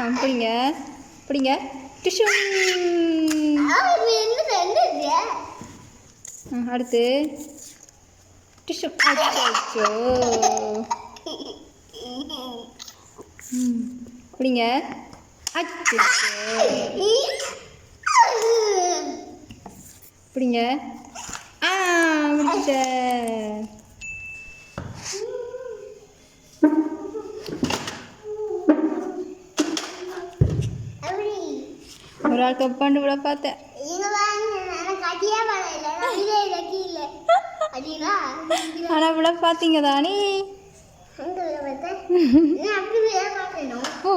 அப்படிங்க அப்படிங்க டிஷ்யூ. அடுத்து டிஷ்யூ. அச்சோ அப்படிங்க. அச்சோ அப்படிங்க. முடிச்ச. ஒரு ஆள் கப்பாண்டு விட பார்த்தேன். ஆனா விட பார்த்தீங்க தானே. ஓ